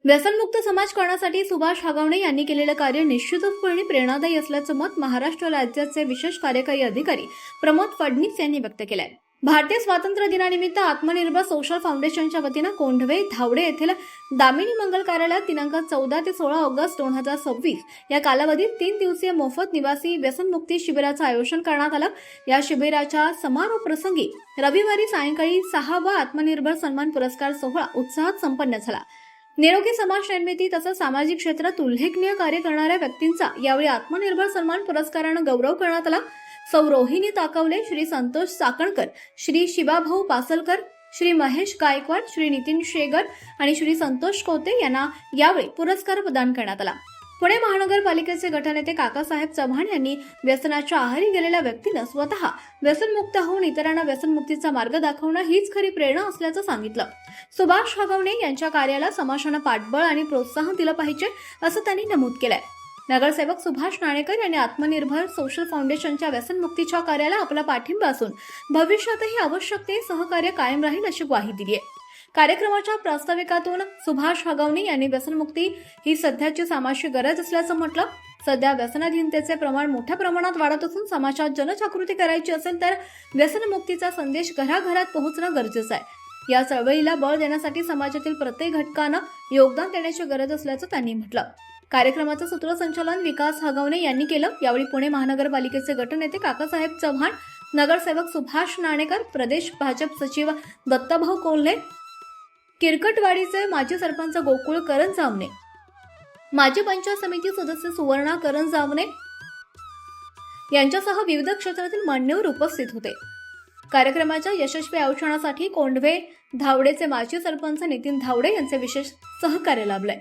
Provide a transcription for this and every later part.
व्यसनमुक्त समाज करण्यासाठी सुभाष हागवणे यांनी केलेलं कार्य निश्चितपणे प्रेरणादायी असल्याचं मत महाराष्ट्र राज्याचे विशेष कार्यकारी अधिकारी प्रमोद फडणीस यांनी व्यक्त केलंय। भारतीय स्वातंत्र्य दिनानिमित्त आत्मनिर्भर सोशल फाउंडेशनच्या वतीनं कोंढवे धावडे येथील दामिनी मंगल कार्यालयात दिनांक 14 ते 16 ऑगस्ट 2026 या कालावधीत 3 दिवसीय मोफत निवासी व्यसनमुक्ती शिबिराचं आयोजन करण्यात आलं। या शिबिराच्या समारोप प्रसंगी रविवारी सायंकाळी 6वा आत्मनिर्भर सन्मान पुरस्कार सोहळा उत्साहात संपन्न झाला। निरोगी समाज निर्मिती तसंच सामाजिक क्षेत्रात उल्लेखनीय कार्य करणाऱ्या व्यक्तींचा यावेळी आत्मनिर्भर सन्मान पुरस्कारानं गौरव करण्यात आला। सौ रोहिणी ताकवले, श्री संतोष साकणकर, श्री शिवाभाऊ पासलकर, श्री महेश गायकवाड, श्री नितीन शेगर आणि श्री संतोष कोते यांना यावेळी पुरस्कार प्रदान करण्यात आला। पुणे महानगरपालिकेचे गटनेते काकासाहेब चव्हाण यांनी व्यसनाच्या आहारी गेलेल्या व्यक्तींना स्वतः व्यसनमुक्त होऊन इतरांना व्यसनमुक्तीचा मार्ग दाखवणं हीच खरी प्रेरणा असल्याचं सांगितलं। सुभाष हागवणे यांच्या कार्याला समाजानं पाठबळ आणि प्रोत्साहन दिलं पाहिजे असं त्यांनी नमूद केलंय। नगरसेवक सुभाष नाणेकर यांनी आत्मनिर्भर सोशल फाउंडेशनच्या व्यसनमुक्तीच्या कार्याला आपला पाठिंबा असून भविष्यातही आवश्यक ते सहकार्य कायम राहील अशी ग्वाही दिली आहे। कार्यक्रमाच्या प्रास्ताविकातून सुभाष हागवणे यांनी व्यसनमुक्ती ही सध्याची सामाजिक गरज असल्याचं म्हटलं। सध्या व्यसनाधीनतेचे प्रमाण मोठ्या प्रमाणात वाढत असून समाजात जनजागृती करायची असेल तर व्यसनमुक्तीचा संदेश घराघरात पोहोचणं गरजेचं आहे। या चळवळीला बळ देण्यासाठी समाजातील प्रत्येक घटकानं योगदान देण्याची गरज असल्याचं त्यांनी म्हटलं। कार्यक्रमाचं सूत्रसंचालन विकास हागवणे यांनी केलं। यावेळी पुणे महानगरपालिकेचे गटनेते काकासाहेब चव्हाण, नगरसेवक सुभाष नाणेकर, प्रदेश भाजप सचिव दत्ताभाऊ कोल्हे, किरकटवाडीचे माजी सरपंच गोकुळ करंजावणे, माजी पंचायत समिती सदस्य सुवर्णा करंजावणे यांच्यासह विविध क्षेत्रातील मान्यवर उपस्थित होते। कार्यक्रमाच्या यशस्वी आयोजनासाठी कोंढवे धावडेचे माजी सरपंच नितीन धावडे यांचे विशेष सहकार्य लाभले।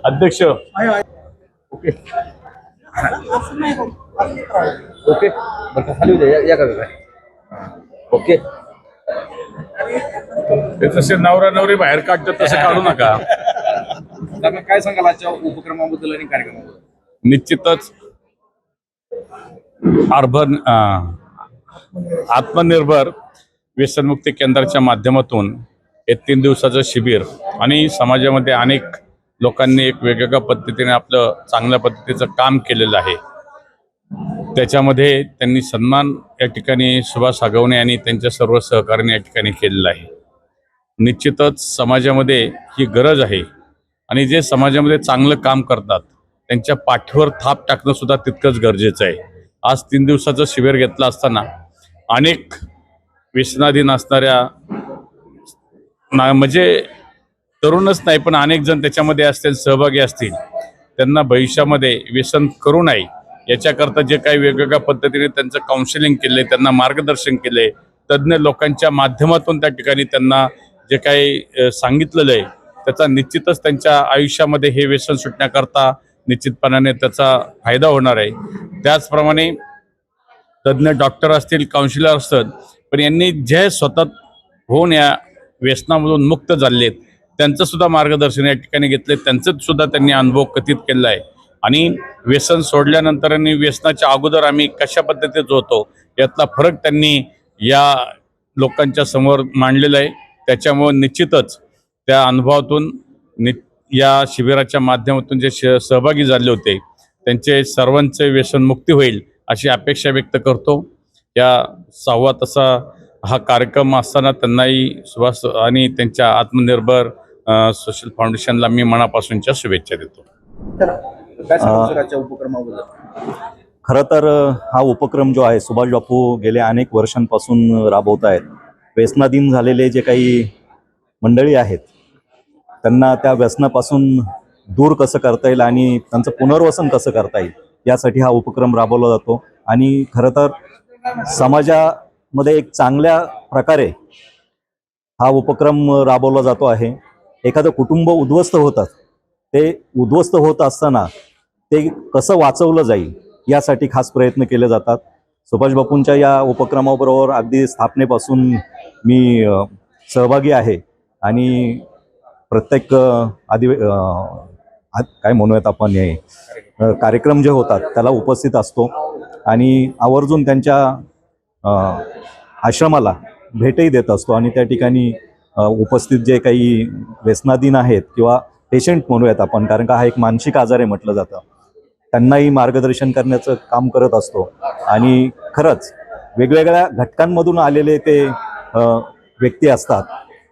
अध्यक्ष ओके ओके खाली या का ओके तसे नवरा नवरी बाहेर काढतात तसं काढू नका। काय सांगाल आजच्या उपक्रमाबद्दल आणि कार्यक्रमाबद्दल? निश्चितच आत्मनिर्भर व्यसनमुक्ती केंद्राच्या माध्यमातून हे 3 दिवसाचं शिबिर आणि समाजामध्ये अनेक लोकांनी एक वेगवेगळ्या पद्धतीने आपलं चांगल्या पद्धतीचं काम केलेलं आहे। त्याच्यामध्ये त्यांनी सन्मान या ठिकाणी सुभाष हागवणे आणि त्यांच्या सर्व सहकार्याने या ठिकाणी केलेला आहे। निश्चितच समाजामध्ये ही गरज आहे आणि जे समाजामध्ये चांगलं काम करतात त्यांच्या पाठीवर थाप टाकणं सुद्धा तितकंच गरजेचं आहे। आज 3 दिवसाचं शिबिर घेतलं असताना अनेक व्यसनाधीन असणाऱ्या म्हणजे तरुणच नाही पण अनेक जण त्याच्यामध्ये असतील, सहभागी असतील, त्यांना भविष्यामध्ये व्यसन करू नये याच्याकरता जे काही वेगवेगळ्या पद्धतीने त्यांचं काउन्सिलिंग केले, त्यांना मार्गदर्शन केले, तज्ज्ञ लोकांच्या माध्यमातून त्या ठिकाणी त्यांना जे काही सांगितलेलं आहे त्याचा निश्चितच त्यांच्या आयुष्यामध्ये हे व्यसन सुटण्याकरता निश्चितपणाने त्याचा फायदा होणार आहे। त्याचप्रमाणे तज्ज्ञ डॉक्टर असतील, काउन्सिलर असतात, पण यांनी जे स्वतः होऊन या व्यसनामधून मुक्त झालेत त्यांचं सुद्धा मार्गदर्शन या ठिकाणी घेतले, त्यांचं सुद्धा त्यांनी अनुभव कथित केला आहे आणि व्यसन सोडल्यानंतर आणि व्यसनाच्या अगोदर आम्ही कशा पद्धतीत होतो यातला फरक त्यांनी या लोकांच्या समोर मांडलेला आहे। त्याच्यामुळे निश्चितच त्या अनुभवातून या शिबिराच्या माध्यमातून जे सहभागी झाले होते त्यांचे सर्वांचे व्यसनमुक्ती होईल अशी अपेक्षा व्यक्त करतो। या 6वा तसा हा कार्यक्रम असताना त्यांनाही सुभाष आणि त्यांच्या आत्मनिर्भर सोशल फाउंडेशनला मी मनापासूनच्या शुभेच्छा देतो। खरं तर हा उपक्रम जो आहे सुभाष बापू गेल्या अनेक वर्षांपासून राबवत आहेत। व्यसनाधीन झालेले जे काही मंडळी आहेत त्यांना त्या व्यसनापासून दूर कसं करता येईल आणि त्यांचं पुनर्वसन कसं करता येईल यासाठी हा उपक्रम राबवला जातो आणि खरं तर समाजामध्ये एक चांगल्या प्रकारे हा उपक्रम राबवला जातो आहे। एखादं कुटुंब उद्ध्वस्त होतात, ते उद्ध्वस्त होत असताना ते कसं वाचवलं जाईल यासाठी खास प्रयत्न केले जातात। सुभाष बापूंच्या या उपक्रमाबरोबर अगदी स्थापनेपासून मी सहभागी आहे आणि प्रत्येक काय म्हणूयात आपण हे कार्यक्रम जे होतात त्याला उपस्थित असतो आणि आवर्जून त्यांच्या आश्रमाला भेटही देत असतो आणि त्या ठिकाणी उपस्थित जे काही व्यसनाधीन आहेत किंवा पेशंट म्हणूयात आपण, कारण का हा एक मानसिक आजार आहे म्हटलं जातं, त्यांनाही मार्गदर्शन करण्याचं काम करत असतो. आणि खरंच वेगवेगळ्या घटकांमधून आलेले ते व्यक्ती असतात.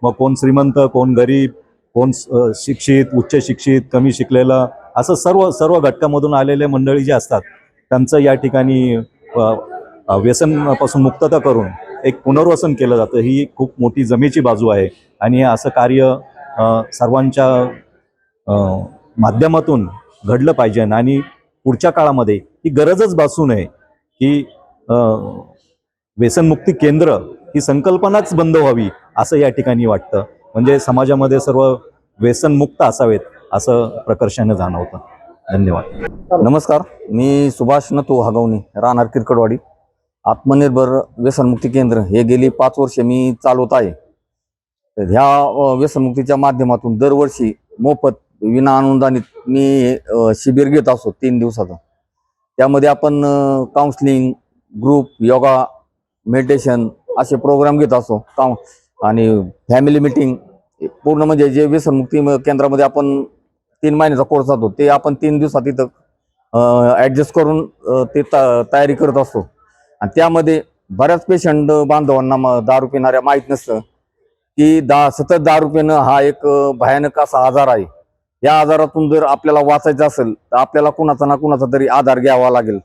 मग कोण श्रीमंत, कोण गरीब, कोण शिक्षित, उच्च शिक्षित, कमी शिकलेलं, असं सर्व घटकामधून आलेले मंडळी जे असतात त्यांचं या ठिकाणी व्यसनापासून मुक्तता करून एक पुनर्वसन केलं जातं. ही खूप मोठी जमेची बाजू आहे आणि असं कार्य सर्वांच्या माध्यमातून घडलं पाहिजे. आणि पुढच्या काळामध्ये ही गरजच भासू नये की व्यसनमुक्ती केंद्र ही संकल्पनाच बंद व्हावी असं या ठिकाणी वाटतं. म्हणजे समाजामध्ये सर्व व्यसनमुक्त असावेत असं प्रकर्षाने जाणवतं. धन्यवाद. नमस्कार, मी सुभाष नतू हगवणी, राहणार किरकडवाडी. आत्मनिर्भर व्यसनमुक्ती केंद्र हे गेली 5 वर्षे मी चालवत आहे. तर ह्या व्यसनमुक्तीच्या माध्यमातून दरवर्षी मोफत विना अनुदानित मी शिबिर घेत असतो 3 दिवसाचं. त्यामध्ये आपण काउन्सिलिंग, ग्रुप, योगा, मेडिटेशन असे प्रोग्राम घेत असतो. आणि फॅमिली मिटिंग, पूर्ण म्हणजे जे व्यसनमुक्ती केंद्रामध्ये आपण 3 महिन्याचा कोर्स जातो ते आपण 3 दिवसात इथं ॲडजस्ट करून ते तयारी करत असतो. आणि त्यामध्ये बऱ्याच पेशंट बांधवांना दारू पिणाऱ्या माहीत नसतं की सतत दारू पिणं हा एक भयानक असा आजार आहे. या आजारातून जर आपल्याला वाचायचं असेल तर आपल्याला कुणाचा ना कुणाचा तरी आधार घ्यावा लागेल.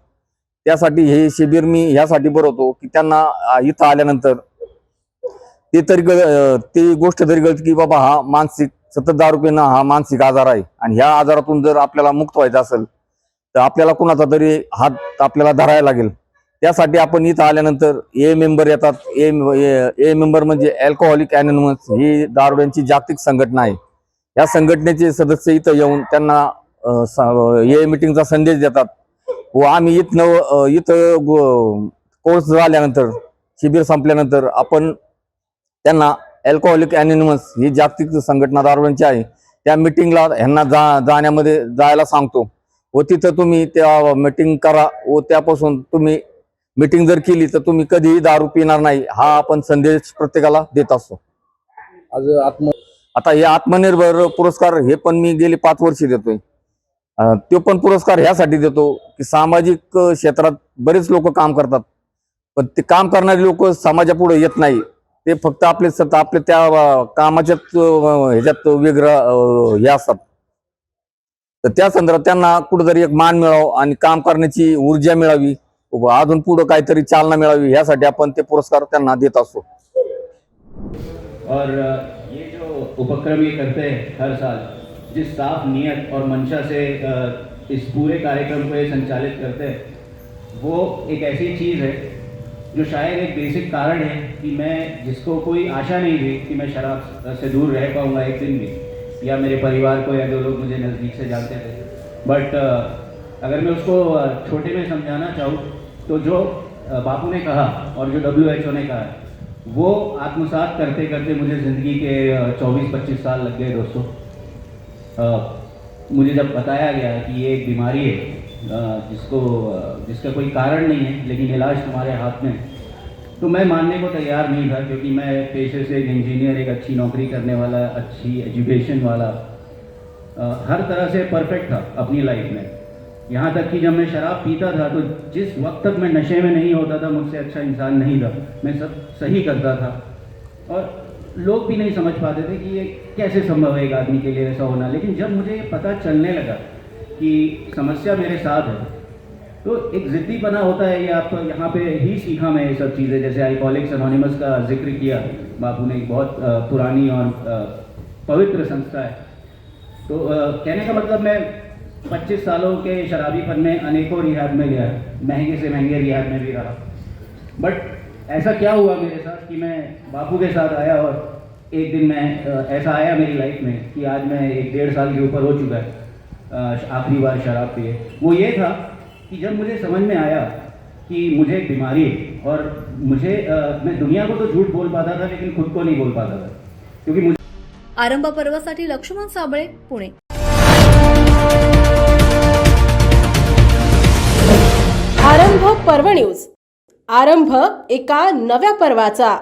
त्यासाठी हे शिबिर मी ह्यासाठी भरवतो की त्यांना इथं आल्यानंतर ती गोष्ट तरी कळते की बाबा हा मानसिक, सतत दारू पिणं हा मानसिक आजार आहे. आणि ह्या आजारातून जर आपल्याला मुक्त व्हायचं असेल तर आपल्याला कुणाचा तरी हात आपल्याला धरायला लागेल. त्यासाठी आपण इथं आल्यानंतर ए मेंबर येतात. ए मेंबर म्हणजे अल्कोहोलिक अनोनिमस, ही दारुड्यांची जागतिक संघटना आहे. या संघटनेचे सदस्य इथं येऊन त्यांना ए मीटिंगचा संदेश देतात. व आम्ही इथं कोर्स झाल्यानंतर, शिबिर संपल्यानंतर आपण त्यांना अल्कोहोलिक अनोनिमस ही जागतिक संघटना दारुड्यांची आहे त्या मीटिंगला ह्यांना जायला सांगतो. व तिथं तुम्ही त्या मीटिंग करा व त्यापासून तुम्ही मीटिंग जर केली तर तुम्ही कधीही दारू पिणार नाही, हा आपण संदेश प्रत्येकाला देत असतो. आता हे आत्मनिर्भर पुरस्कार हे पण मी गेली 5 वर्षे देतोय. तो पण पुरस्कार ह्यासाठी देतो की सामाजिक क्षेत्रात बरेच लोक काम करतात, पण ते काम करणारे लोक समाजापुढे येत नाही. ते फक्त आपले त्या कामाच्या ह्याच्यात वेगळं हे असतात. तर त्या संदर्भात त्यांना कुठेतरी एक मान मिळावं आणि काम करण्याची ऊर्जा मिळावी, अजून पुढे काहीतरी चालना मिळावी, यासाठी आपण ते पुरस्कार त्यांना देत असतो. और ये जो उपक्रम ये करते हैं हर साल, जिस साफ नियत और मंशा से इस पूरे कार्यक्रम को ये संचालित करते हैं, वो एक ऐसी चीज़ है जो शायद एक बेसिक कारण है कि मैं, जिसको कोई आशा नहीं थी कि मैं शराब से दूर रह पाऊँगा एक दिन भी, या मेरे परिवार को या जो लोग मुझे नज़दीक से जानते थे, बट अगर मैं उसको छोटे में समझाना चाहूँ तो जो बापू ने कहा और जो WHO ने कहा वो आत्मसात करते करते मुझे ज़िंदगी के 24-25 साल लग गए दोस्तों। मुझे जब बताया गया कि ये एक बीमारी है जिसका कोई कारण नहीं है लेकिन इलाज तुम्हारे हाथ में, तो मैं मानने को तैयार नहीं था, क्योंकि मैं पेशे से एक इंजीनियर, एक अच्छी नौकरी करने वाला, अच्छी एजुकेशन वाला, हर तरह से परफेक्ट था अपनी लाइफ में। यहाँ तक कि जब मैं शराब पीता था तो जिस वक्त तक मैं नशे में नहीं होता था मुझसे अच्छा इंसान नहीं था, मैं सब सही करता था और लोग भी नहीं समझ पाते थे कि ये कैसे संभव है एक आदमी के लिए ऐसा होना। लेकिन जब मुझे पता चलने लगा कि समस्या मेरे साथ है तो एक ज़िद्दीपना होता है, ये आपको यहाँ पे ही सीखा मैं ये सब चीज़ें। जैसे अल्कोहलिक्स अनोनिमस का जिक्र किया बापू ने, बहुत पुरानी और पवित्र संस्था है। तो कहने का मतलब मैं 25 सालों के शराबीपन में अनेकों रिहाब में गया, महंगे से महंगे रिहाब में भी रहा, बट ऐसा क्या हुआ मेरे साथ कि मैं बापू के साथ आया और एक दिन मैं ऐसा आया मेरी लाइफ में कि आज मैं 1-1.5 साल के ऊपर हो चुका है आखिरी बार शराब पिए। वो ये था कि जब मुझे समझ में आया कि मुझे एक बीमारी है और मैं दुनिया को तो झूठ बोल पाता था लेकिन खुद को नहीं बोल पाता था, क्योंकि मुझे। आरंभ पर्वासाठी लक्ष्मण साबळे, पुणे। आरंभ पर्व न्यूज, आरंभ एका नव्या पर्वाचा।